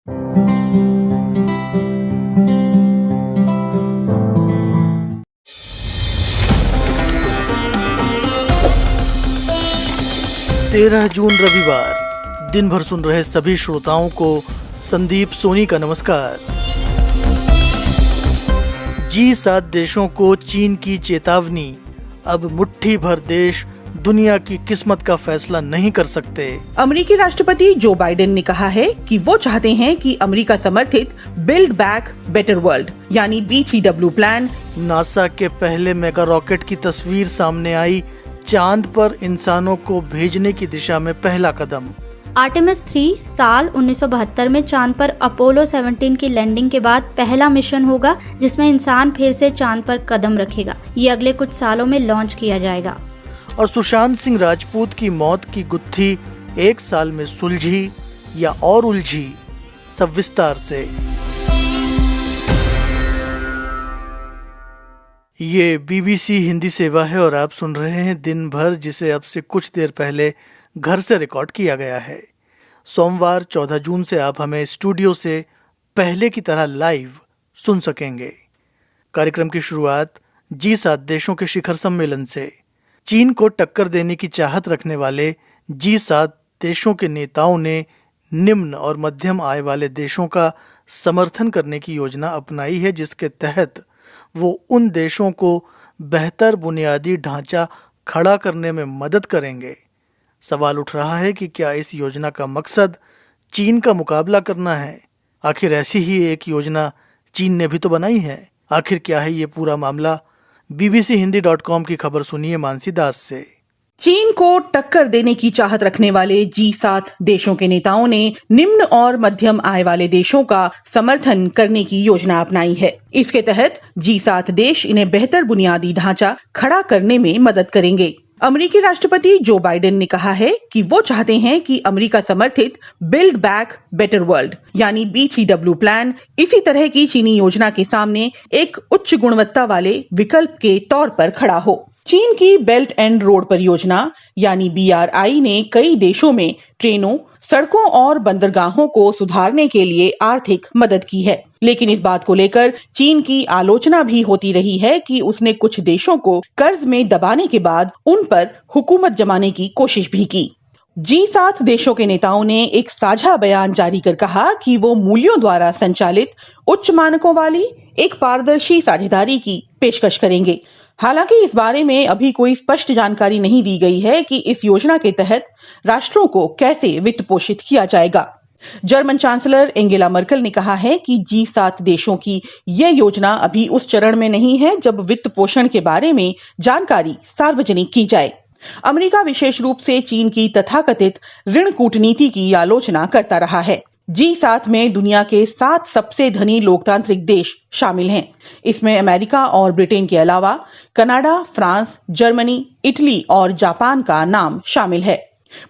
तेरह जून रविवार, दिन भर सुन रहे सभी श्रोताओं को संदीप सोनी का नमस्कार। G7 देशों को चीन की चेतावनी, अब मुट्ठी भर देश दुनिया की किस्मत का फैसला नहीं कर सकते। अमेरिकी राष्ट्रपति जो बाइडेन ने कहा है कि वो चाहते हैं कि अमेरिका समर्थित बिल्ड बैक बेटर वर्ल्ड यानी BTW प्लान। नासा के पहले मेगा रॉकेट की तस्वीर सामने आई, चांद पर इंसानों को भेजने की दिशा में पहला कदम। आर्टेमिस 3 साल 1972 में चांद पर अपोलो 17 की लैंडिंग के बाद पहला मिशन होगा जिसमें इंसान फिर से चांद पर कदम रखेगा। ये अगले कुछ सालों में लॉन्च किया जाएगा। और सुशांत सिंह राजपूत की मौत की गुत्थी 1 साल में सुलझी या और उलझी, सब विस्तार से। ये BBC हिंदी सेवा है और आप सुन रहे हैं दिन भर, जिसे अब से कुछ देर पहले घर से रिकॉर्ड किया गया है। सोमवार 14 जून से आप हमें स्टूडियो से पहले की तरह लाइव सुन सकेंगे। कार्यक्रम की शुरुआत G7 देशों के शिखर सम्मेलन से। चीन को टक्कर देने की चाहत रखने वाले G7 देशों के नेताओं ने निम्न और मध्यम आय वाले देशों का समर्थन करने की योजना अपनाई है, जिसके तहत वो उन देशों को बेहतर बुनियादी ढांचा खड़ा करने में मदद करेंगे। सवाल उठ रहा है कि क्या इस योजना का मकसद चीन का मुकाबला करना है? आखिर ऐसी ही एक योजना चीन ने भी तो बनाई है। आखिर क्या है ये पूरा मामला? bbchindi.com की खबर सुनिए मानसी दास से। चीन को टक्कर देने की चाहत रखने वाले G7 देशों के नेताओं ने निम्न और मध्यम आय वाले देशों का समर्थन करने की योजना अपनाई है। इसके तहत G7 देश इन्हें बेहतर बुनियादी ढांचा खड़ा करने में मदद करेंगे। अमेरिकी राष्ट्रपति जो बाइडेन ने कहा है कि वो चाहते हैं कि अमेरिका समर्थित बिल्ड बैक बेटर वर्ल्ड यानी BTW प्लान इसी तरह की चीनी योजना के सामने एक उच्च गुणवत्ता वाले विकल्प के तौर पर खड़ा हो। चीन की बेल्ट एंड रोड परियोजना यानी BRI ने कई देशों में ट्रेनों, सड़कों और बंदरगाहों को सुधारने के लिए आर्थिक मदद की है, लेकिन इस बात को लेकर चीन की आलोचना भी होती रही है कि उसने कुछ देशों को कर्ज में दबाने के बाद उन पर हुकूमत जमाने की कोशिश भी की। G7 देशों के नेताओं ने एक साझा बयान जारी कर कहा कि वो मूल्यों द्वारा संचालित उच्च मानकों वाली एक पारदर्शी साझेदारी की पेशकश करेंगे। हालांकि इस बारे में अभी कोई स्पष्ट जानकारी नहीं दी गई है कि इस योजना के तहत राष्ट्रों को कैसे वित्त पोषित किया जाएगा। जर्मन चांसलर एंगेला मर्केल ने कहा है कि G7 देशों की यह योजना अभी उस चरण में नहीं है जब वित्त पोषण के बारे में जानकारी सार्वजनिक की जाए। अमेरिका विशेष रूप से चीन की तथाकथित ऋण कूटनीति की आलोचना करता रहा है। G7 में दुनिया के 7 सबसे धनी लोकतांत्रिक देश शामिल हैं। इसमें अमेरिका और ब्रिटेन के अलावा कनाडा, फ्रांस, जर्मनी, इटली और जापान का नाम शामिल है।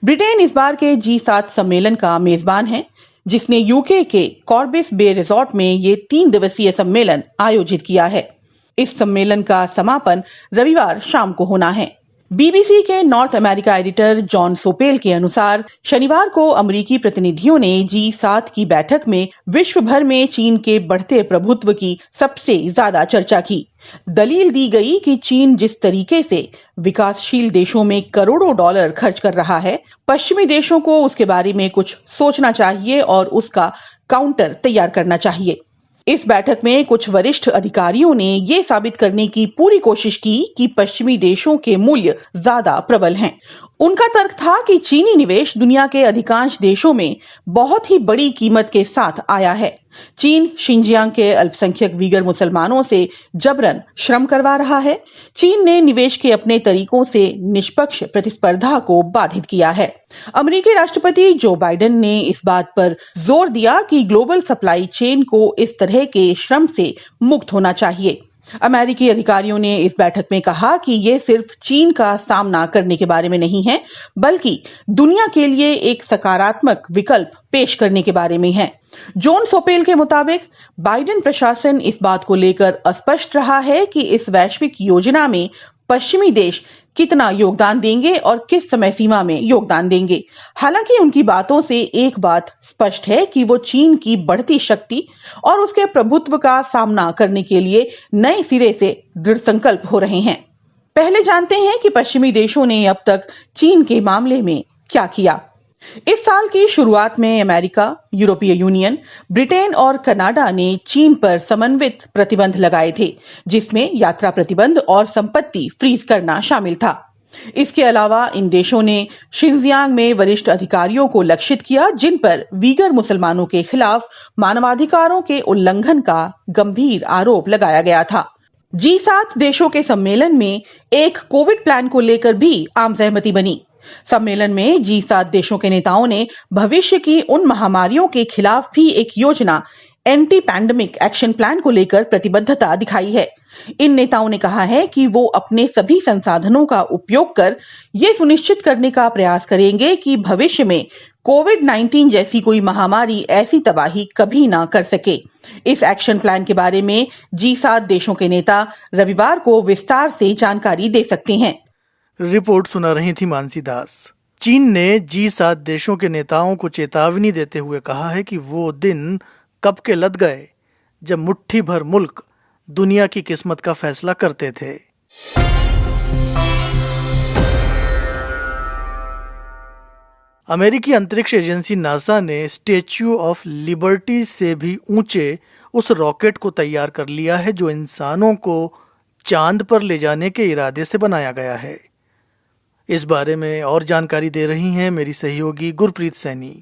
ब्रिटेन इस बार के G7 सम्मेलन का मेजबान है, जिसने यूके के कॉर्बिस बे रिजॉर्ट में ये 3 दिवसीय सम्मेलन आयोजित किया है। इस सम्मेलन का समापन रविवार शाम को होना है। BBC के नॉर्थ अमेरिका एडिटर जॉन सोपेल के अनुसार शनिवार को अमेरिकी प्रतिनिधियों ने G7 की बैठक में विश्व भर में चीन के बढ़ते प्रभुत्व की सबसे ज्यादा चर्चा की। दलील दी गई कि चीन जिस तरीके से विकासशील देशों में करोड़ों डॉलर खर्च कर रहा है, पश्चिमी देशों को उसके बारे में कुछ सोचना चाहिए और उसका काउंटर तैयार करना चाहिए। इस बैठक में कुछ वरिष्ठ अधिकारियों ने ये साबित करने की पूरी कोशिश की कि पश्चिमी देशों के मूल्य ज्यादा प्रबल हैं। उनका तर्क था कि चीनी निवेश दुनिया के अधिकांश देशों में बहुत ही बड़ी कीमत के साथ आया है। चीन शिनजियांग के अल्पसंख्यक वीगर मुसलमानों से जबरन श्रम करवा रहा है। चीन ने निवेश के अपने तरीकों से निष्पक्ष प्रतिस्पर्धा को बाधित किया है। अमेरिकी राष्ट्रपति जो बाइडेन ने इस बात पर जोर दिया कि ग्लोबल सप्लाई चेन को इस तरह के श्रम से मुक्त होना चाहिए। अमेरिकी अधिकारियों ने इस बैठक में कहा कि ये सिर्फ चीन का सामना करने के बारे में नहीं है, बल्कि दुनिया के लिए एक सकारात्मक विकल्प पेश करने के बारे में है। जॉन सोपेल के मुताबिक बाइडेन प्रशासन इस बात को लेकर अस्पष्ट रहा है कि इस वैश्विक योजना में पश्चिमी देश कितना योगदान देंगे और किस समय सीमा में योगदान देंगे। हालांकि उनकी बातों से एक बात स्पष्ट है कि वो चीन की बढ़ती शक्ति और उसके प्रभुत्व का सामना करने के लिए नए सिरे से दृढ़ संकल्प हो रहे हैं। पहले जानते हैं कि पश्चिमी देशों ने अब तक चीन के मामले में क्या किया। इस साल की शुरुआत में अमेरिका, यूरोपीय यूनियन, ब्रिटेन और कनाडा ने चीन पर समन्वित प्रतिबंध लगाए थे, जिसमें यात्रा प्रतिबंध और संपत्ति फ्रीज करना शामिल था। इसके अलावा इन देशों ने शिनजियांग में वरिष्ठ अधिकारियों को लक्षित किया, जिन पर वीगर मुसलमानों के खिलाफ मानवाधिकारों के उल्लंघन का गंभीर आरोप लगाया गया था। G7 देशों के सम्मेलन में एक कोविड प्लान को लेकर भी आम सहमति बनी। सम्मेलन में G7 देशों के नेताओं ने भविष्य की उन महामारियों के खिलाफ भी एक योजना, एंटी पैंडेमिक एक्शन प्लान को लेकर प्रतिबद्धता दिखाई है। इन नेताओं ने कहा है कि वो अपने सभी संसाधनों का उपयोग कर ये सुनिश्चित करने का प्रयास करेंगे कि भविष्य में कोविड-19 जैसी कोई महामारी ऐसी तबाही कभी ना कर सके। इस एक्शन प्लान के बारे में G7 देशों के नेता रविवार को विस्तार से जानकारी दे सकते हैं। रिपोर्ट सुना रही थी मानसी दास। चीन ने G7 देशों के नेताओं को चेतावनी देते हुए कहा है कि वो दिन कब के लद गए जब मुट्ठी भर मुल्क दुनिया की किस्मत का फैसला करते थे। अमेरिकी अंतरिक्ष एजेंसी नासा ने स्टैच्यू ऑफ लिबर्टी से भी ऊंचे उस रॉकेट को तैयार कर लिया है जो इंसानों को चांद पर ले जाने के इरादे से बनाया गया है। इस बारे में और जानकारी दे रही हैं मेरी सहयोगी गुरप्रीत सैनी।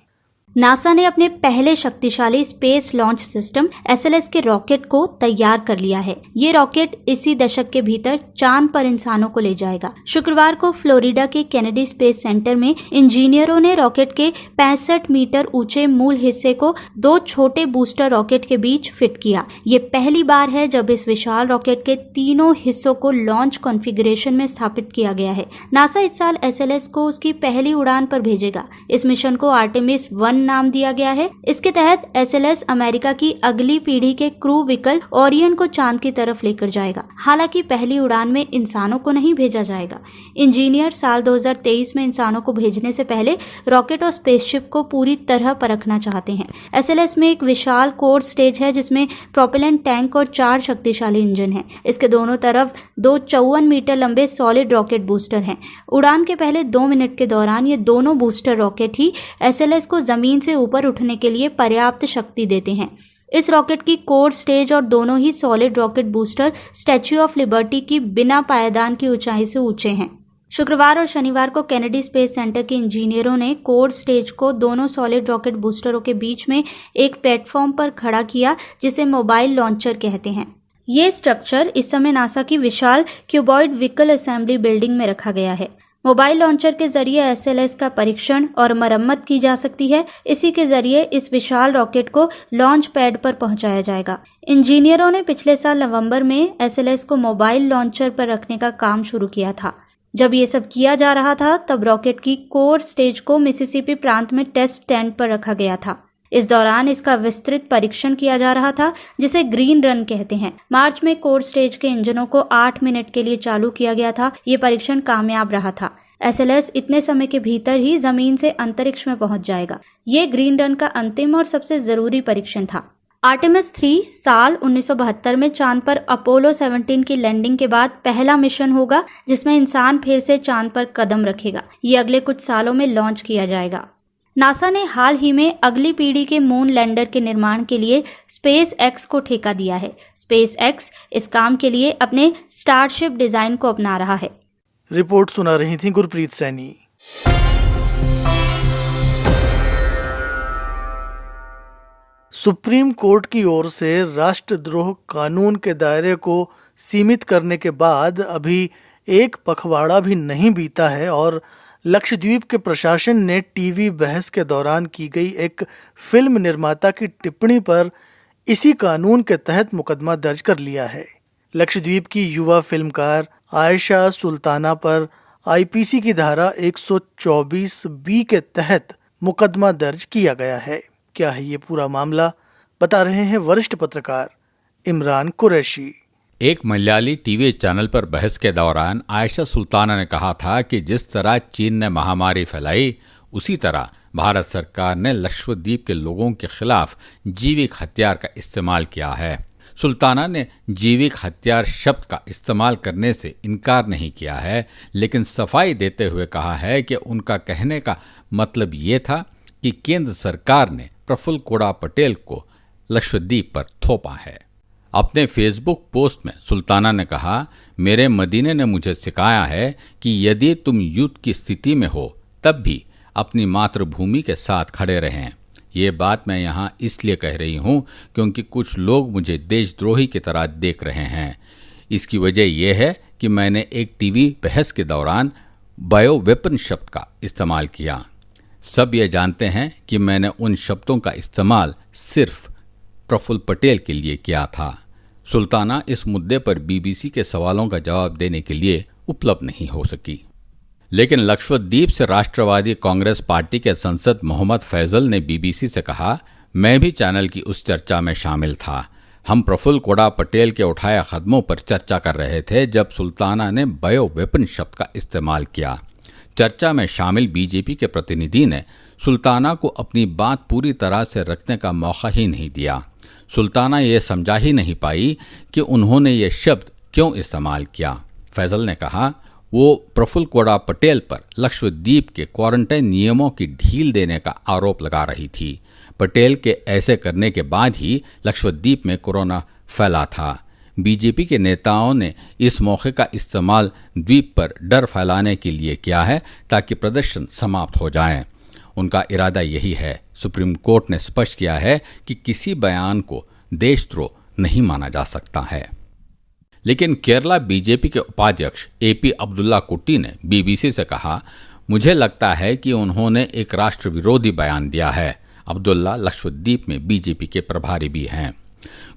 नासा ने अपने पहले शक्तिशाली स्पेस लॉन्च सिस्टम SLS के रॉकेट को तैयार कर लिया है। ये रॉकेट इसी दशक के भीतर चांद पर इंसानों को ले जाएगा। शुक्रवार को फ्लोरिडा के केनेडी स्पेस सेंटर में इंजीनियरों ने रॉकेट के 65 मीटर ऊंचे मूल हिस्से को 2 छोटे बूस्टर रॉकेट के बीच फिट किया। ये पहली बार है जब इस विशाल रॉकेट के तीनों हिस्सों को लॉन्च कॉन्फ़िगरेशन में स्थापित किया गया है। नासा इस साल SLS को उसकी पहली उड़ान पर भेजेगा। इस मिशन को आर्टेमिस 1 नाम दिया गया है। इसके तहत SLS अमेरिका की अगली पीढ़ी के क्रू व्हीकल ओरियन को चांद की तरफ लेकर जाएगा। हालांकि पहली उड़ान में इंसानों को नहीं भेजा जाएगा। इंजीनियर साल 2023 में इंसानों को भेजने से पहले रॉकेट और स्पेसशिप को पूरी तरह परखना चाहते हैं। SLS में एक विशाल कोर स्टेज है जिसमें प्रोपेलेंट टैंक और 4 शक्तिशाली इंजन हैं। इसके दोनों तरफ 2 54 मीटर लंबे सॉलिड रॉकेट बूस्टर हैं। उड़ान के पहले 2 मिनट के दौरान ये दोनों बूस्टर रॉकेट ही SLS को जमीन से ऊपर उठने के लिए पर्याप्त शक्ति देते हैं। इस रॉकेट की कोर स्टेज और दोनों ही solid rocket booster Statue of Liberty की बिना पायदान की ऊंचाई से ऊंचे हैं। शुक्रवार और शनिवार को केनेडी स्पेस सेंटर के इंजीनियरों ने कोर स्टेज को दोनों सॉलिड रॉकेट बूस्टरों के बीच में एक प्लेटफॉर्म पर खड़ा किया जिसे मोबाइल लॉन्चर कहते हैं। ये स्ट्रक्चर इस समय नासा की विशाल क्यूबॉइड व्हीकल असेंबली बिल्डिंग में रखा गया है। मोबाइल लॉन्चर के जरिए SLS का परीक्षण और मरम्मत की जा सकती है। इसी के जरिए इस विशाल रॉकेट को लॉन्च पैड पर पहुंचाया जाएगा। इंजीनियरों ने पिछले साल नवंबर में SLS को मोबाइल लॉन्चर पर रखने का काम शुरू किया था। जब ये सब किया जा रहा था तब रॉकेट की कोर स्टेज को मिसिसिपी प्रांत में टेस्ट स्टैंड पर रखा गया था। इस दौरान इसका विस्तृत परीक्षण किया जा रहा था जिसे ग्रीन रन कहते हैं। मार्च में कोर स्टेज के इंजनों को 8 मिनट के लिए चालू किया गया था। ये परीक्षण कामयाब रहा था। SLS इतने समय के भीतर ही जमीन से अंतरिक्ष में पहुंच जाएगा। ये ग्रीन रन का अंतिम और सबसे जरूरी परीक्षण था। आर्टेमिस 3 साल 1972 में चांद पर अपोलो 17 की लैंडिंग के बाद पहला मिशन होगा जिसमें इंसान फिर से चांद पर कदम रखेगा। ये अगले कुछ सालों में लॉन्च किया जाएगा। नासा ने हाल ही में अगली पीढ़ी के मून लैंडर के निर्माण के लिए SpaceX को ठेका दिया है। SpaceX इस काम के लिए अपने स्टारशिप डिजाइन को अपना रहा है। रिपोर्ट सुना रही थी गुरप्रीत सैनी। सुप्रीम कोर्ट की ओर से राष्ट्रद्रोह कानून के दायरे को सीमित करने के बाद अभी एक पखवाड़ा भी नहीं बीता है और लक्षद्वीप के प्रशासन ने टीवी बहस के दौरान की गई एक फिल्म निर्माता की टिप्पणी पर इसी कानून के तहत मुकदमा दर्ज कर लिया है। लक्षद्वीप की युवा फिल्मकार आयशा सुल्ताना पर IPC की धारा 124B के तहत मुकदमा दर्ज किया गया है। क्या है ये पूरा मामला, बता रहे हैं वरिष्ठ पत्रकार इमरान कुरैशी। एक मलयाली टीवी चैनल पर बहस के दौरान आयशा सुल्ताना ने कहा था कि जिस तरह चीन ने महामारी फैलाई, उसी तरह भारत सरकार ने लक्षद्वीप के लोगों के खिलाफ जैविक हथियार का इस्तेमाल किया है। सुल्ताना ने जैविक हथियार शब्द का इस्तेमाल करने से इनकार नहीं किया है, लेकिन सफाई देते हुए कहा है कि उनका कहने का मतलब ये था कि केंद्र सरकार ने प्रफुल्ल कोड़ा पटेल को लक्षद्वीप पर थोपा है। अपने फेसबुक पोस्ट में सुल्ताना ने कहा, मेरे मदीने ने मुझे सिखाया है कि यदि तुम युद्ध की स्थिति में हो तब भी अपनी मातृभूमि के साथ खड़े रहें। ये बात मैं यहाँ इसलिए कह रही हूँ क्योंकि कुछ लोग मुझे देशद्रोही की तरह देख रहे हैं। इसकी वजह यह है कि मैंने एक टीवी बहस के दौरान बायो वेपन शब्द का इस्तेमाल किया। सब ये जानते हैं कि मैंने उन शब्दों का इस्तेमाल सिर्फ प्रफुल्ल पटेल के लिए किया था। सुल्ताना इस मुद्दे पर बीबीसी के सवालों का जवाब देने के लिए उपलब्ध नहीं हो सकी। लेकिन लक्षद्वीप से राष्ट्रवादी कांग्रेस पार्टी के सांसद मोहम्मद फैजल ने बीबीसी से कहा, मैं भी चैनल की उस चर्चा में शामिल था। हम प्रफुल्ल कोड़ा पटेल के उठाए कदमों पर चर्चा कर रहे थे जब सुल्ताना ने बायो वेपन शब्द का इस्तेमाल किया। चर्चा में शामिल बीजेपी के प्रतिनिधि ने सुल्ताना को अपनी बात पूरी तरह से रखने का मौका ही नहीं दिया। सुल्ताना ये समझा ही नहीं पाई कि उन्होंने ये शब्द क्यों इस्तेमाल किया। फैजल ने कहा, वो प्रफुल्ल कोड़ा पटेल पर लक्षद्वीप के क्वारंटाइन नियमों की ढील देने का आरोप लगा रही थी। पटेल के ऐसे करने के बाद ही लक्षद्वीप में कोरोना फैला था। बीजेपी के नेताओं ने इस मौके का इस्तेमाल द्वीप पर डर फैलाने के लिए किया है ताकि प्रदर्शन समाप्त हो जाए। उनका इरादा यही है। सुप्रीम कोर्ट ने स्पष्ट किया है कि किसी बयान को देशद्रोह नहीं माना जा सकता है। लेकिन केरला बीजेपी के उपाध्यक्ष एपी अब्दुल्ला कुट्टी ने बीबीसी से कहा, मुझे लगता है कि उन्होंने एक राष्ट्र विरोधी बयान दिया है। अब्दुल्ला लक्षद्वीप में बीजेपी के प्रभारी भी हैं।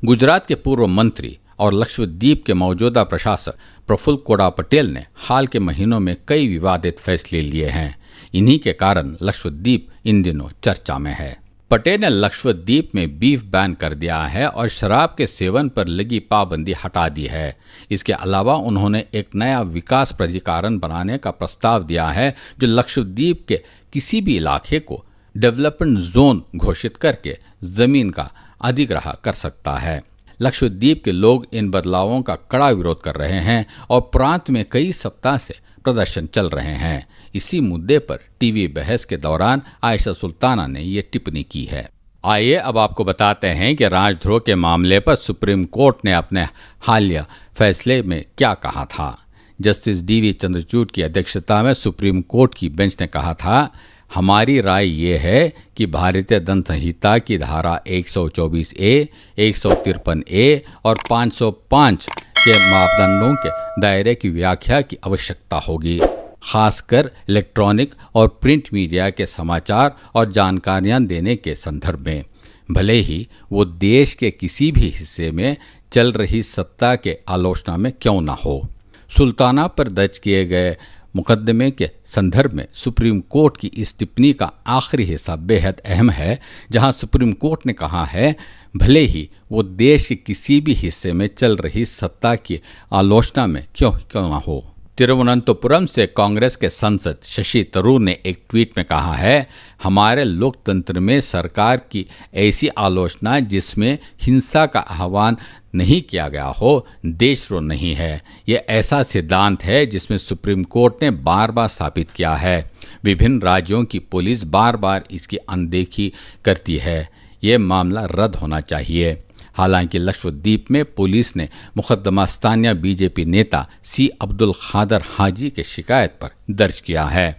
गुजरात के पूर्व मंत्री और लक्षद्वीप के मौजूदा प्रशासक प्रफुल्ल कोड़ा पटेल ने हाल के महीनों में कई विवादित फैसले लिए हैं। इन्हीं के कारण लक्षद्वीप इन दिनों चर्चा में है। पटेल ने लक्षद्वीप में बीफ बैन कर दिया है और शराब के सेवन पर लगी पाबंदी हटा दी है। इसके अलावा उन्होंने एक नया विकास प्राधिकरण बनाने का प्रस्ताव दिया है जो लक्षद्वीप के किसी भी इलाके को डेवलपमेंट जोन घोषित करके जमीन का अधिग्रहण कर सकता है। लक्षद्वीप के लोग इन बदलावों का कड़ा विरोध कर रहे हैं और प्रांत में कई सप्ताह से प्रदर्शन चल रहे हैं। इसी मुद्दे पर टीवी बहस के दौरान आयशा सुल्ताना ने ये टिप्पणी की है। आइए अब आपको बताते हैं कि राजद्रोह के मामले पर सुप्रीम कोर्ट ने अपने हालिया फैसले में क्या कहा था। जस्टिस डीवी चंद्रचूड़ की अध्यक्षता में सुप्रीम कोर्ट की बेंच ने कहा था, हमारी राय ये है कि भारतीय दंड संहिता की धारा 124A, 153A और 505 के मापदंडों के दायरे की व्याख्या की आवश्यकता होगी, खासकर इलेक्ट्रॉनिक और प्रिंट मीडिया के समाचार और जानकारियां देने के संदर्भ में, भले ही वो देश के किसी भी हिस्से में चल रही सत्ता के आलोचना में क्यों ना हो। सुल्ताना पर दर्ज किए गए मुकदमे के संदर्भ में सुप्रीम कोर्ट की इस टिप्पणी का आखिरी हिस्सा बेहद अहम है, जहां सुप्रीम कोर्ट ने कहा है, भले ही वो देश के किसी भी हिस्से में चल रही सत्ता की आलोचना में क्यों ना हो। तिरुवनंतपुरम से कांग्रेस के सांसद शशि तरूर ने एक ट्वीट में कहा है, हमारे लोकतंत्र में सरकार की ऐसी आलोचना जिसमें हिंसा का आह्वान नहीं किया गया हो, देशद्रोह नहीं है। यह ऐसा सिद्धांत है जिसमें सुप्रीम कोर्ट ने बार बार स्थापित किया है। विभिन्न राज्यों की पुलिस बार बार इसकी अनदेखी करती है। ये मामला रद्द होना चाहिए। हालांकि लक्षद्वीप में पुलिस ने मुकदमा स्थानीय बीजेपी नेता सी अब्दुल खादर हाजी के शिकायत पर दर्ज किया है।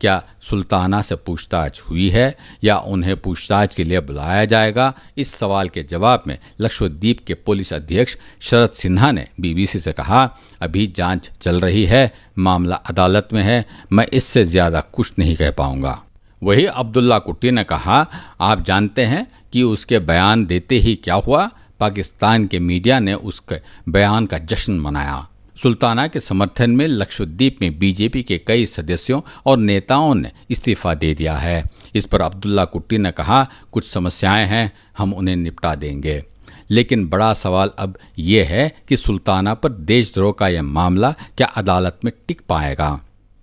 क्या सुल्ताना से पूछताछ हुई है या उन्हें पूछताछ के लिए बुलाया जाएगा? इस सवाल के जवाब में लक्षद्वीप के पुलिस अधीक्षक शरद सिन्हा ने बीबीसी से कहा, अभी जांच चल रही है, मामला अदालत में है, मैं इससे ज़्यादा कुछ नहीं कह पाऊंगा। वही अब्दुल्ला कुट्टी ने कहा, आप जानते हैं कि उसके बयान देते ही क्या हुआ? पाकिस्तान के मीडिया ने उसके बयान का जश्न मनाया। सुल्ताना के समर्थन में लक्षद्वीप में बीजेपी के कई सदस्यों और नेताओं ने इस्तीफा दे दिया है। इस पर अब्दुल्ला कुट्टी ने कहा, कुछ समस्याएं हैं, हम उन्हें निपटा देंगे। लेकिन बड़ा सवाल अब ये है कि सुल्ताना पर देशद्रोह का यह मामला क्या अदालत में टिक पाएगा।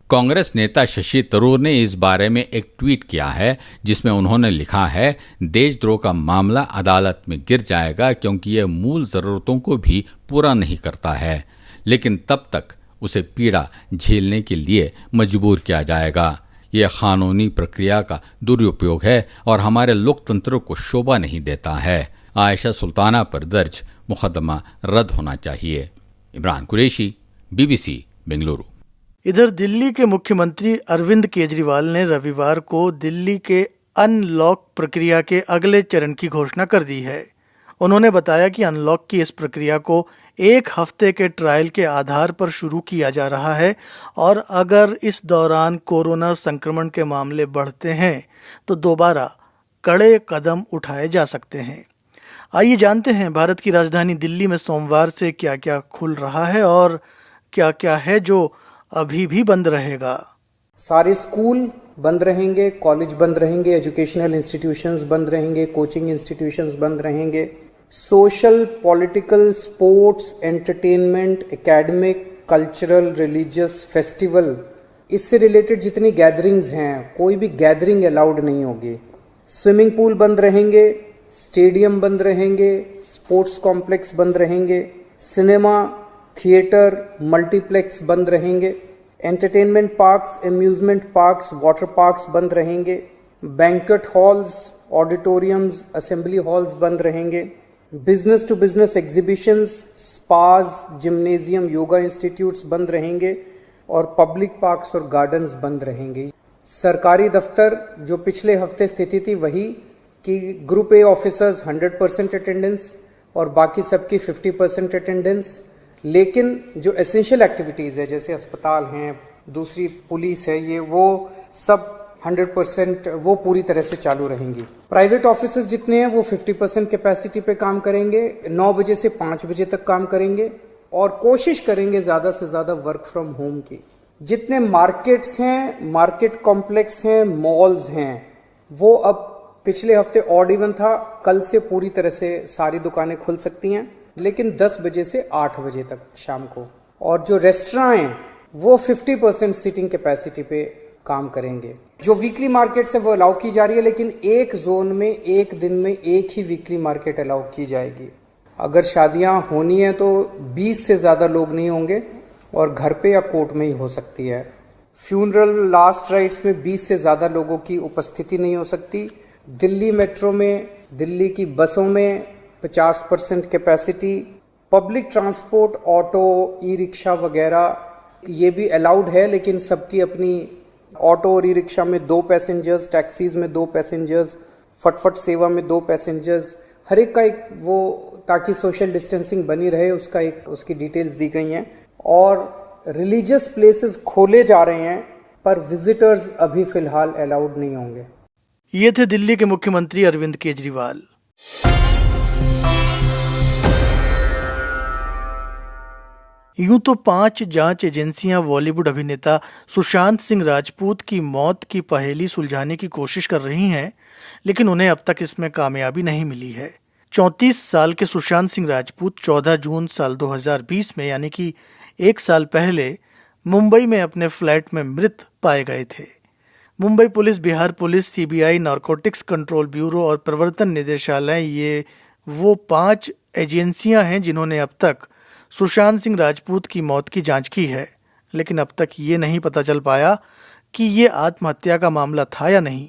कांग्रेस नेता शशि थरूर ने इस बारे में एक ट्वीट किया है जिसमें उन्होंने लिखा है, देशद्रोह का मामला अदालत में गिर जाएगा क्योंकि यह मूल ज़रूरतों को भी पूरा नहीं करता है, लेकिन तब तक उसे पीड़ा झेलने के लिए मजबूर किया जाएगा। यह कानूनी प्रक्रिया का दुरुपयोग है और हमारे लोकतंत्र को शोभा नहीं देता है। आयशा सुल्ताना पर दर्ज मुकदमा रद्द होना चाहिए। इमरान कुरैशी, BBC, बेंगलुरु। इधर दिल्ली के मुख्यमंत्री अरविंद केजरीवाल ने रविवार को दिल्ली के अनलॉक प्रक्रिया के अगले चरण की घोषणा कर दी है। उन्होंने बताया कि अनलॉक की इस प्रक्रिया को 1 हफ्ते के ट्रायल के आधार पर शुरू किया जा रहा है और अगर इस दौरान कोरोना संक्रमण के मामले बढ़ते हैं तो दोबारा कड़े कदम उठाए जा सकते हैं। आइए जानते हैं भारत की राजधानी दिल्ली में सोमवार से क्या क्या खुल रहा है और क्या क्या है जो अभी भी बंद रहेगा। सारे स्कूल बंद रहेंगे, कॉलेज बंद रहेंगे, एजुकेशनल इंस्टीट्यूशंस बंद रहेंगे, कोचिंग इंस्टीट्यूशंस बंद रहेंगे। Social, political, sports, entertainment, academic, cultural, religious, festival, इससे रिलेटेड जितनी गैदरिंग्स हैं, कोई भी गैदरिंग अलाउड नहीं होगी। स्विमिंग पूल बंद रहेंगे, स्टेडियम बंद रहेंगे, स्पोर्ट्स कॉम्प्लेक्स बंद रहेंगे, सिनेमा, थिएटर, मल्टीप्लेक्स बंद रहेंगे, entertainment parks, amusement parks, water parks बंद रहेंगे, banquet halls, auditoriums, assembly halls बंद रहेंगे, business to business exhibitions, spas, gymnasium, yoga institutes बंद रहेंगे और पब्लिक पार्क्स और गार्डन्स बंद रहेंगे। सरकारी दफ्तर जो पिछले हफ्ते स्थिति थी वही कि ग्रुप ए ऑफिसर्स 100% अटेंडेंस और बाकी सबकी 50% अटेंडेंस, लेकिन जो एसेंशियल एक्टिविटीज़ है जैसे अस्पताल हैं, दूसरी पुलिस है, ये वो सब 100% वो पूरी तरह से चालू रहेंगी। प्राइवेट ऑफिसेज जितने हैं वो 50% कैपेसिटी पे काम करेंगे, 9 बजे से 5 बजे तक काम करेंगे और कोशिश करेंगे ज़्यादा से ज़्यादा वर्क फ्रॉम होम की। जितने मार्केट्स हैं, मार्केट कॉम्प्लेक्स हैं, मॉल्स हैं, वो अब पिछले हफ्ते ऑड इवन था, कल से पूरी तरह से सारी दुकानें खुल सकती हैं, लेकिन 10 बजे से 8 बजे तक शाम को। और जो रेस्टोरेंट हैं वो 50% सीटिंग कैपेसिटी पे काम करेंगे। जो वीकली मार्केट्स है वो अलाउ की जा रही है, लेकिन एक जोन में एक दिन में एक ही वीकली मार्केट अलाउ की जाएगी। अगर शादियां होनी है तो 20 से ज़्यादा लोग नहीं होंगे और घर पे या कोर्ट में ही हो सकती है। फ्यूनरल, लास्ट राइट्स में 20 से ज़्यादा लोगों की उपस्थिति नहीं हो सकती। दिल्ली मेट्रो में, दिल्ली की बसों में 50% capacity. Public transport, auto, e rickshaw वगैरह ये भी अलाउड है, लेकिन सबकी अपनी, ऑटो और ई रिक्शा में 2 पैसेंजर्स, टैक्सीज में 2 पैसेंजर्स, फटफट सेवा में 2 पैसेंजर्स, हर एक का एक वो, ताकि सोशल डिस्टेंसिंग बनी रहे, उसका एक उसकी डिटेल्स दी गई हैं। और रिलीजियस प्लेसेस खोले जा रहे हैं पर विजिटर्स अभी फिलहाल अलाउड नहीं होंगे। ये थे दिल्ली के मुख्यमंत्री अरविंद केजरीवाल। यूं तो 5 जांच एजेंसियां बॉलीवुड अभिनेता सुशांत सिंह राजपूत की मौत की पहेली सुलझाने की कोशिश कर रही हैं, लेकिन उन्हें अब तक इसमें कामयाबी नहीं मिली है। 34 साल के सुशांत सिंह राजपूत 14 जून साल 2020 में, यानी कि 1 साल पहले, मुंबई में अपने फ्लैट में मृत पाए गए थे। Mumbai police, Bihar police, CBI, narcotics control bureau और प्रवर्तन निदेशालय, ये वो 5 एजेंसियां हैं जिन्होंने अब तक सुशांत सिंह राजपूत की मौत की जांच की है, लेकिन अब तक ये नहीं पता चल पाया कि ये आत्महत्या का मामला था या नहीं।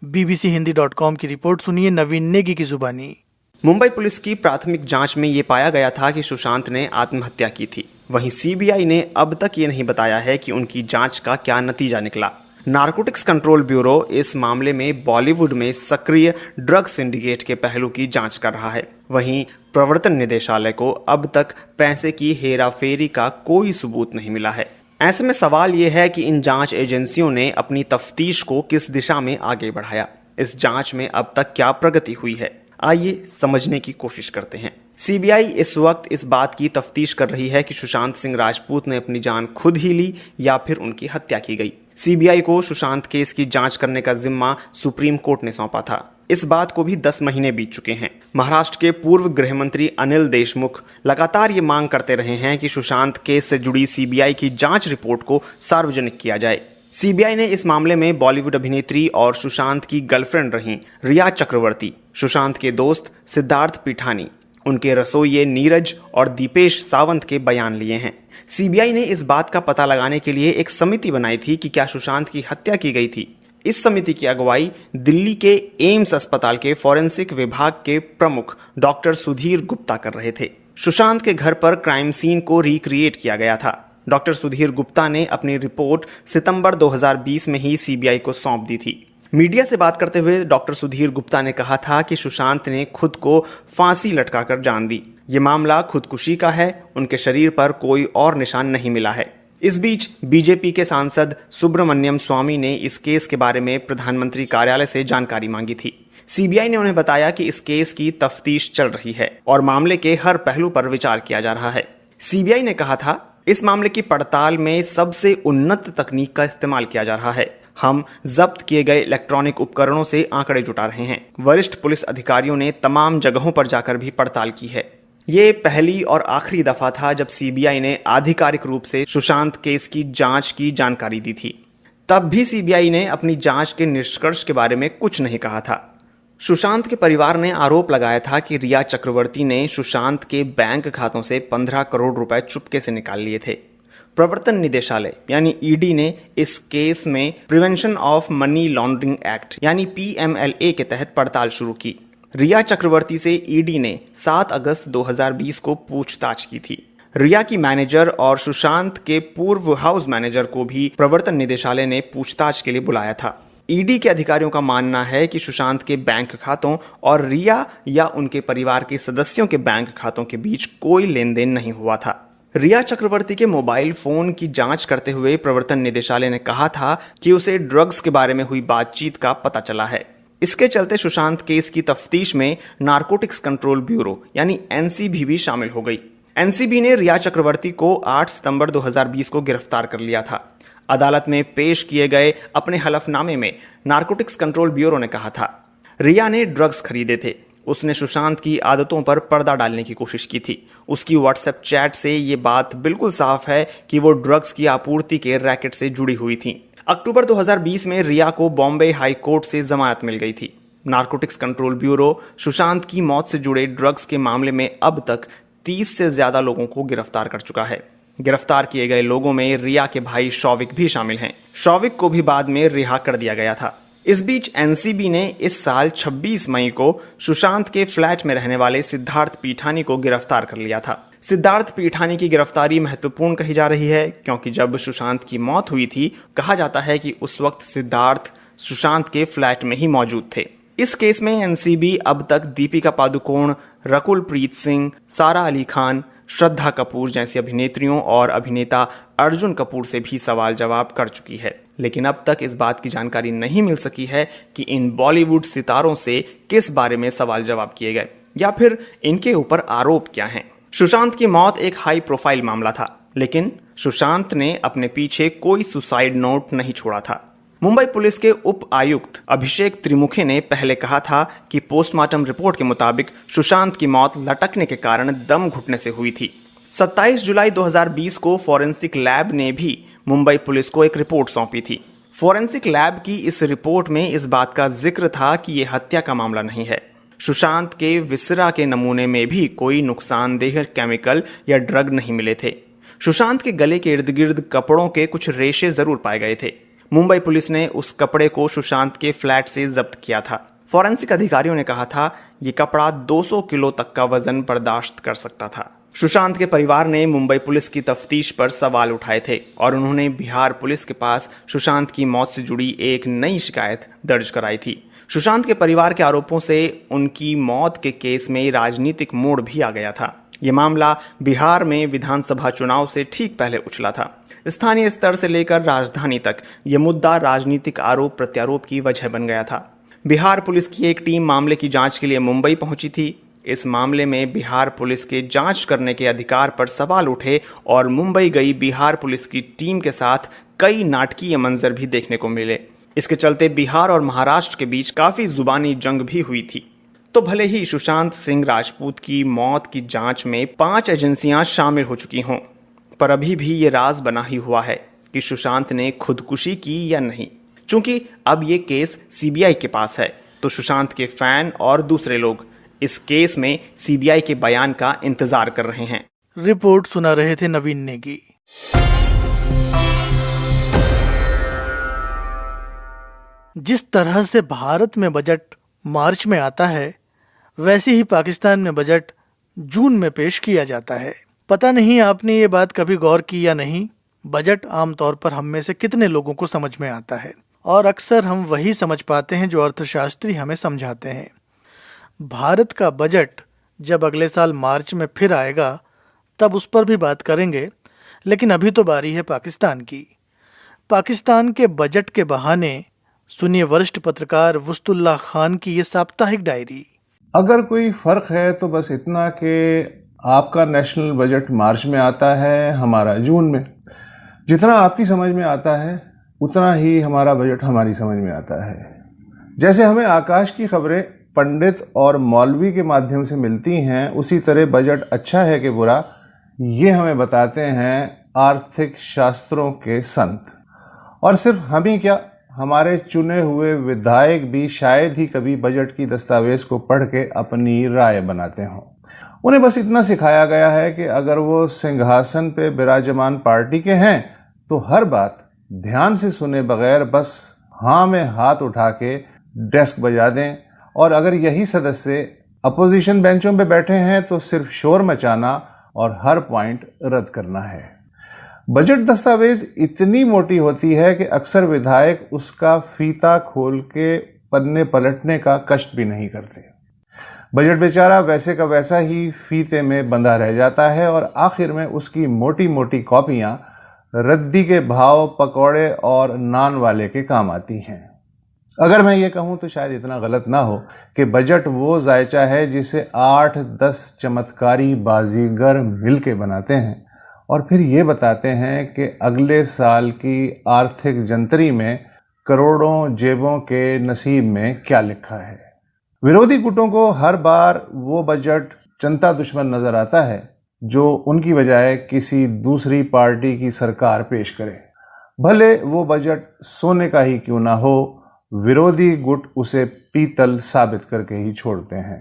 bbchindi.com की रिपोर्ट सुनिए नवीन नेगी की जुबानी। मुंबई पुलिस की प्राथमिक जांच में ये पाया गया था कि सुशांत ने आत्महत्या की थी। वहीं CBI ने अब तक ये नहीं बताया है कि उनकी जांच का क्या नतीजा निकला। नारकोटिक्स कंट्रोल ब्यूरो इस मामले में बॉलीवुड में सक्रिय ड्रग सिंडिकेट के पहलू की जांच कर रहा है। वहीं प्रवर्तन निदेशालय को अब तक पैसे की हेराफेरी का कोई सबूत नहीं मिला है। ऐसे में सवाल ये है कि इन जांच एजेंसियों ने अपनी तफ्तीश को किस दिशा में आगे बढ़ाया। इस जांच में अब तक क्या प्रगति हुई है, आइए समझने की कोशिश करते हैं। CBI इस वक्त इस बात की तफ्तीश कर रही है कि सुशांत सिंह राजपूत ने अपनी जान खुद ही ली या फिर उनकी हत्या की गई। CBI को सुशांत केस की जांच करने का जिम्मा सुप्रीम कोर्ट ने सौंपा था। इस बात को भी 10 महीने बीत चुके हैं। महाराष्ट्र के पूर्व गृह मंत्री अनिल देशमुख लगातार ये मांग करते रहे हैं कि सुशांत केस से जुड़ी सीबीआई की जांच रिपोर्ट को सार्वजनिक किया जाए। सीबीआई ने इस मामले में बॉलीवुड अभिनेत्री और सुशांत की गर्लफ्रेंड रही रिया चक्रवर्ती, सुशांत के दोस्त सिद्धार्थ पिठानी, उनके रसोइये नीरज और दीपेश सावंत के बयान लिए हैं। सीबीआई ने इस बात का पता लगाने के लिए एक समिति बनाई थी कि क्या सुशांत की हत्या की गई थी। इस समिति की अगुवाई दिल्ली के एम्स अस्पताल के फॉरेंसिक विभाग के प्रमुख डॉक्टर सुधीर गुप्ता कर रहे थे। सुशांत के घर पर क्राइम सीन को रिक्रिएट किया गया था। डॉक्टर सुधीर गुप्ता ने अपनी रिपोर्ट सितंबर 2020 में ही सीबीआई को सौंप दी थी। मीडिया से बात करते हुए डॉक्टर सुधीर गुप्ता ने कहा था कि सुशांत ने खुद को फांसी लटकाकर जान दी। ये मामला खुदकुशी का है, उनके शरीर पर कोई और निशान नहीं मिला है। इस बीच बीजेपी के सांसद सुब्रमण्यम स्वामी ने इस केस के बारे में प्रधानमंत्री कार्यालय से जानकारी मांगी थी। सीबीआई ने उन्हें बताया कि इस केस की तफ्तीश चल रही है और मामले के हर पहलू पर विचार किया जा रहा है। सीबीआई ने कहा था, इस मामले की पड़ताल में सबसे उन्नत तकनीक का इस्तेमाल किया जा रहा है। हम जब्त किए गए इलेक्ट्रॉनिक उपकरणों से आंकड़े जुटा रहे हैं। वरिष्ठ पुलिस अधिकारियों ने तमाम जगहों पर जाकर भी पड़ताल की है। ये पहली और आखिरी दफा था जब सीबीआई ने आधिकारिक रूप से सुशांत केस की जांच की जानकारी दी थी। तब भी सीबीआई ने अपनी जांच के निष्कर्ष के बारे में कुछ नहीं कहा था। सुशांत के परिवार ने आरोप लगाया था कि रिया चक्रवर्ती ने सुशांत के बैंक खातों से 15 करोड़ रुपए चुपके से निकाल लिए थे। प्रवर्तन निदेशालय यानी ईडी ने इस केस में prevention of money laundering act यानी PMLA के तहत पड़ताल शुरू की। रिया चक्रवर्ती से ईडी ने 7 अगस्त 2020 को पूछताछ की थी। रिया की मैनेजर और सुशांत के पूर्व हाउस मैनेजर को भी प्रवर्तन निदेशालय ने पूछताछ के लिए बुलाया था। ईडी के अधिकारियों का मानना है कि सुशांत के बैंक खातों और रिया या उनके परिवार के सदस्यों के बैंक खातों के बीच कोई लेन देन नहीं हुआ था। रिया चक्रवर्ती के मोबाइल फोन की जांच करते हुए प्रवर्तन निदेशालय ने कहा था कि उसे ड्रग्स के बारे में हुई बातचीत का पता चला है। इसके चलते सुशांत केस की तफ्तीश में नारकोटिक्स कंट्रोल ब्यूरो यानी NCB भी शामिल हो गई। NCB ने रिया चक्रवर्ती को 8 सितंबर 2020 को गिरफ्तार कर लिया था। अदालत में पेश किए गए अपने हलफनामे में नारकोटिक्स कंट्रोल ब्यूरो ने कहा था, रिया ने ड्रग्स खरीदे थे। उसने सुशांत की आदतों पर पर्दा डालने की कोशिश की थी। उसकी व्हाट्सएप चैट से ये बात बिल्कुल साफ है कि वो ड्रग्स की आपूर्ति के रैकेट से जुड़ी हुई थी। अक्टूबर 2020 में रिया को बॉम्बे हाई कोर्ट से जमानत मिल गई थी। नारकोटिक्स कंट्रोल ब्यूरो सुशांत की मौत से जुड़े ड्रग्स के मामले में अब तक 30 से ज्यादा लोगों को गिरफ्तार कर चुका है। गिरफ्तार किए गए लोगों में रिया के भाई शौविक भी शामिल हैं। शौविक को भी बाद में रिहा कर दिया गया था। इस बीच NCB ने इस साल 26 मई को सुशांत के फ्लैट में रहने वाले सिद्धार्थ पीठानी को गिरफ्तार कर लिया था। सिद्धार्थ पीठानी की गिरफ्तारी महत्वपूर्ण कही जा रही है क्योंकि जब सुशांत की मौत हुई थी, कहा जाता है कि उस वक्त सिद्धार्थ सुशांत के फ्लैट में ही मौजूद थे। इस केस में NCB अब तक दीपिका पादुकोण, रकुल प्रीत सिंह, सारा अली खान, श्रद्धा कपूर जैसी अभिनेत्रियों और अभिनेता अर्जुन कपूर से भी सवाल जवाब कर चुकी है, लेकिन अब तक इस बात की जानकारी नहीं मिल सकी है कि इन बॉलीवुड सितारों से किस बारे में सवाल जवाब किए गए या फिर इनके ऊपर आरोप क्या हैं। सुशांत की मौत एक हाई प्रोफाइल मामला था, लेकिन सुशांत ने अपने पीछे कोई सुसाइड नोट नहीं छोड़ा था। मुंबई पुलिस के उप आयुक्त अभिषेक त्रिमुखे ने पहले कहा था कि पोस्टमार्टम रिपोर्ट के मुताबिक सुशांत की मौत लटकने के कारण दम घुटने से हुई थी। 27 जुलाई 2020 को फॉरेंसिक लैब ने भी मुंबई पुलिस को एक रिपोर्ट सौंपी थी। फॉरेंसिक लैब की इस रिपोर्ट में इस बात का जिक्र था कि यह हत्या का मामला नहीं है। सुशांत के विसरा के नमूने में भी कोई नुकसानदेह केमिकल या ड्रग नहीं मिले थे। सुशांत के गले के इर्द गिर्द कपड़ों के कुछ रेशे जरूर पाए गए थे। मुंबई पुलिस ने उस कपड़े को सुशांत के फ्लैट से जब्त किया था। फॉरेंसिक अधिकारियों ने कहा था ये कपड़ा 200 किलो तक का वजन बर्दाश्त कर सकता था। सुशांत के परिवार ने मुंबई पुलिस की तफ्तीश पर सवाल उठाए थे और उन्होंने बिहार पुलिस के पास सुशांत की मौत से जुड़ी एक नई शिकायत दर्ज कराई थी। सुशांत के परिवार के आरोपों से उनकी मौत के केस में राजनीतिक मोड़ भी आ गया था। ये मामला बिहार में विधानसभा चुनाव से ठीक पहले उछला था। स्थानीय स्तर से लेकर राजधानी तक यह मुद्दा राजनीतिक आरोप प्रत्यारोप की वजह बन गया था। बिहार पुलिस की एक टीम मामले की जांच के लिए मुंबई पहुंची थी। इस मामले में बिहार पुलिस के जांच करने के अधिकार पर सवाल उठे और मुंबई गई बिहार पुलिस की टीम के साथ कई नाटकीय मंजर भी देखने को मिले। इसके चलते बिहार और महाराष्ट्र के बीच काफ़ी जुबानी जंग भी हुई थी। तो भले ही सुशांत सिंह राजपूत की मौत की जांच में 5 एजेंसियां शामिल हो चुकी हों, पर अभी भी ये राज बना ही हुआ है कि सुशांत ने खुदकुशी की या नहीं। चूंकि अब ये केस सीबीआई के पास है, तो सुशांत के फैन और दूसरे लोग इस केस में सीबीआई के बयान का इंतजार कर रहे हैं। रिपोर्ट सुना रहे थे नवीन नेगी। जिस तरह से भारत में बजट मार्च में आता है, वैसे ही पाकिस्तान में बजट जून में पेश किया जाता है। पता नहीं आपने ये बात कभी गौर की या नहीं, बजट आमतौर पर हम में से कितने लोगों को समझ में आता है, और अक्सर हम वही समझ पाते हैं जो अर्थशास्त्री हमें समझाते हैं। भारत का बजट जब अगले साल मार्च में फिर आएगा तब उस पर भी बात करेंगे, लेकिन अभी तो बारी है पाकिस्तान की। पाकिस्तान के बजट के बहाने सुनिए वरिष्ठ पत्रकार वस्तुल्लाह खान की ये साप्ताहिक डायरी। अगर कोई फ़र्क है तो बस इतना कि आपका नेशनल बजट मार्च में आता है, हमारा जून में। जितना आपकी समझ में आता है उतना ही हमारा बजट हमारी समझ में आता है। जैसे हमें आकाश की खबरें पंडित और मौलवी के माध्यम से मिलती हैं, उसी तरह बजट अच्छा है कि बुरा ये हमें बताते हैं आर्थिक शास्त्रों के संत। और सिर्फ हम ही क्या, हमारे चुने हुए विधायक भी शायद ही कभी बजट की दस्तावेज को पढ़ के अपनी राय बनाते हों। उन्हें बस इतना सिखाया गया है कि अगर वो सिंहासन पे विराजमान पार्टी के हैं तो हर बात ध्यान से सुने बगैर बस हाँ में हाथ उठा के डेस्क बजा दें, और अगर यही सदस्य अपोजिशन बेंचों पे बैठे हैं तो सिर्फ शोर मचाना और हर पॉइंट रद्द करना है। बजट दस्तावेज इतनी मोटी होती है कि अक्सर विधायक उसका फीता खोल के पन्ने पलटने का कष्ट भी नहीं करते। बजट बेचारा वैसे का वैसा ही फीते में बंधा रह जाता है और आखिर में उसकी मोटी मोटी कॉपियां रद्दी के भाव पकौड़े और नान वाले के काम आती हैं। अगर मैं ये कहूँ तो शायद इतना गलत ना हो कि बजट वो जायचा है जिसे 8-10 चमत्कारी बाजीगर मिल के बनाते हैं और फिर ये बताते हैं कि अगले साल की आर्थिक जंतरी में करोड़ों जेबों के नसीब में क्या लिखा है। विरोधी गुटों को हर बार वो बजट जनता दुश्मन नजर आता है जो उनकी बजाय किसी दूसरी पार्टी की सरकार पेश करे। भले वो बजट सोने का ही क्यों ना हो, विरोधी गुट उसे पीतल साबित करके ही छोड़ते हैं।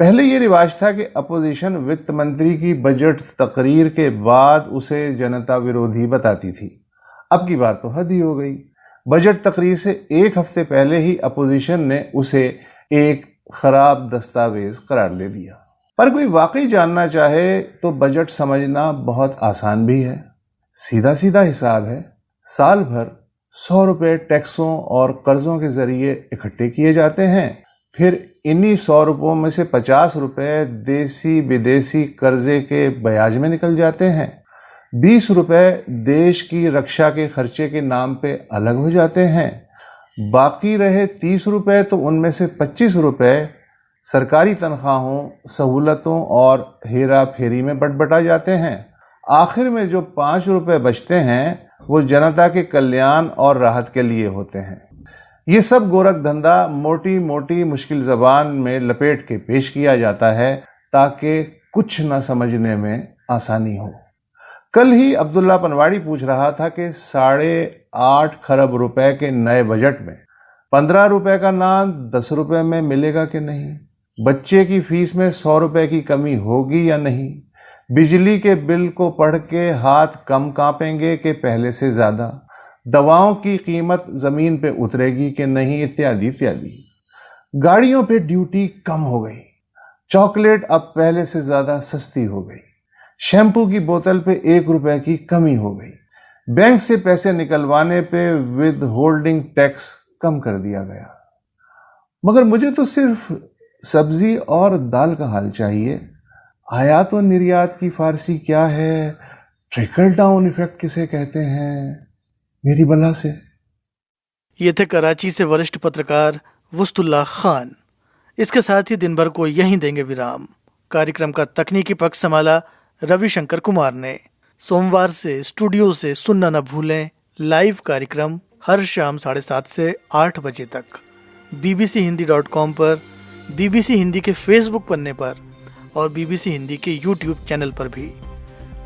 पहले ये रिवाज था कि अपोजिशन वित्त मंत्री की बजट तकरीर के बाद उसे जनता विरोधी बताती थी। अब की बार तो हद ही हो गई। बजट तकरीर से एक हफ्ते पहले ही अपोजिशन ने उसे एक खराब दस्तावेज करार दे दिया। पर कोई वाकई जानना चाहे तो बजट समझना बहुत आसान भी है। सीधा सीधा हिसाब है। साल भर 100 रुपये टैक्सों और कर्जों के जरिए इकट्ठे किए जाते हैं, फिर इन्हीं 100 रुपयों में से 50 रुपये देसी विदेशी कर्जे के ब्याज में निकल जाते हैं, 20 रुपये देश की रक्षा के खर्चे के नाम पे अलग हो जाते हैं, बाकी रहे 30 रुपये तो उनमें से 25 रुपये सरकारी तनख्वाहों, सहूलतों और हेरा फेरी में बट जाते हैं। आखिर में जो 5 रुपये बचते हैं वो जनता के कल्याण और राहत के लिए होते हैं। ये सब गोरख धंधा मोटी मोटी मुश्किल जबान में लपेट के पेश किया जाता है ताकि कुछ न समझने में आसानी हो। कल ही अब्दुल्ला पनवाड़ी पूछ रहा था कि 8.5 खरब रुपए के नए बजट में 15 रुपए का नान 10 रुपए में मिलेगा कि नहीं, बच्चे की फीस में 100 रुपए की कमी होगी या नहीं, बिजली के बिल को पढ़ के हाथ कम कांपेंगे कि पहले से ज्यादा, दवाओं की कीमत जमीन पे उतरेगी कि नहीं, इत्यादि इत्यादि। गाड़ियों पे ड्यूटी कम हो गई, चॉकलेट अब पहले से ज्यादा सस्ती हो गई, शैम्पू की बोतल पे 1 रुपए की कमी हो गई, बैंक से पैसे निकलवाने पे विद होल्डिंग टैक्स कम कर दिया गया। मगर मुझे तो सिर्फ सब्जी और दाल का हाल चाहिए। आयात और निर्यात की फारसी क्या है, ट्रिकल डाउन इफेक्ट किसे कहते हैं, मेरी बला से। ये थे कराची से वरिष्ठ पत्रकार वस्तुल्लाह खान। इसके साथ ही दिन भर को यहीं देंगे विराम। कार्यक्रम का तकनीकी पक्ष संभाला रविशंकर कुमार ने। सोमवार से स्टूडियो से सुनना न भूलें लाइव कार्यक्रम हर शाम 7:30 से 8 बजे तक bbchehindy.com पर, BBC हिंदी के फेसबुक पन्ने पर और BBC हिंदी के YouTube चैनल पर भी।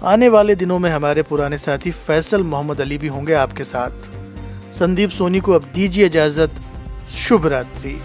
आने वाले दिनों में हमारे पुराने साथी फैसल मोहम्मद अली भी होंगे आपके साथ। संदीप सोनी को अब दीजिए इजाजत। शुभ रात्रि।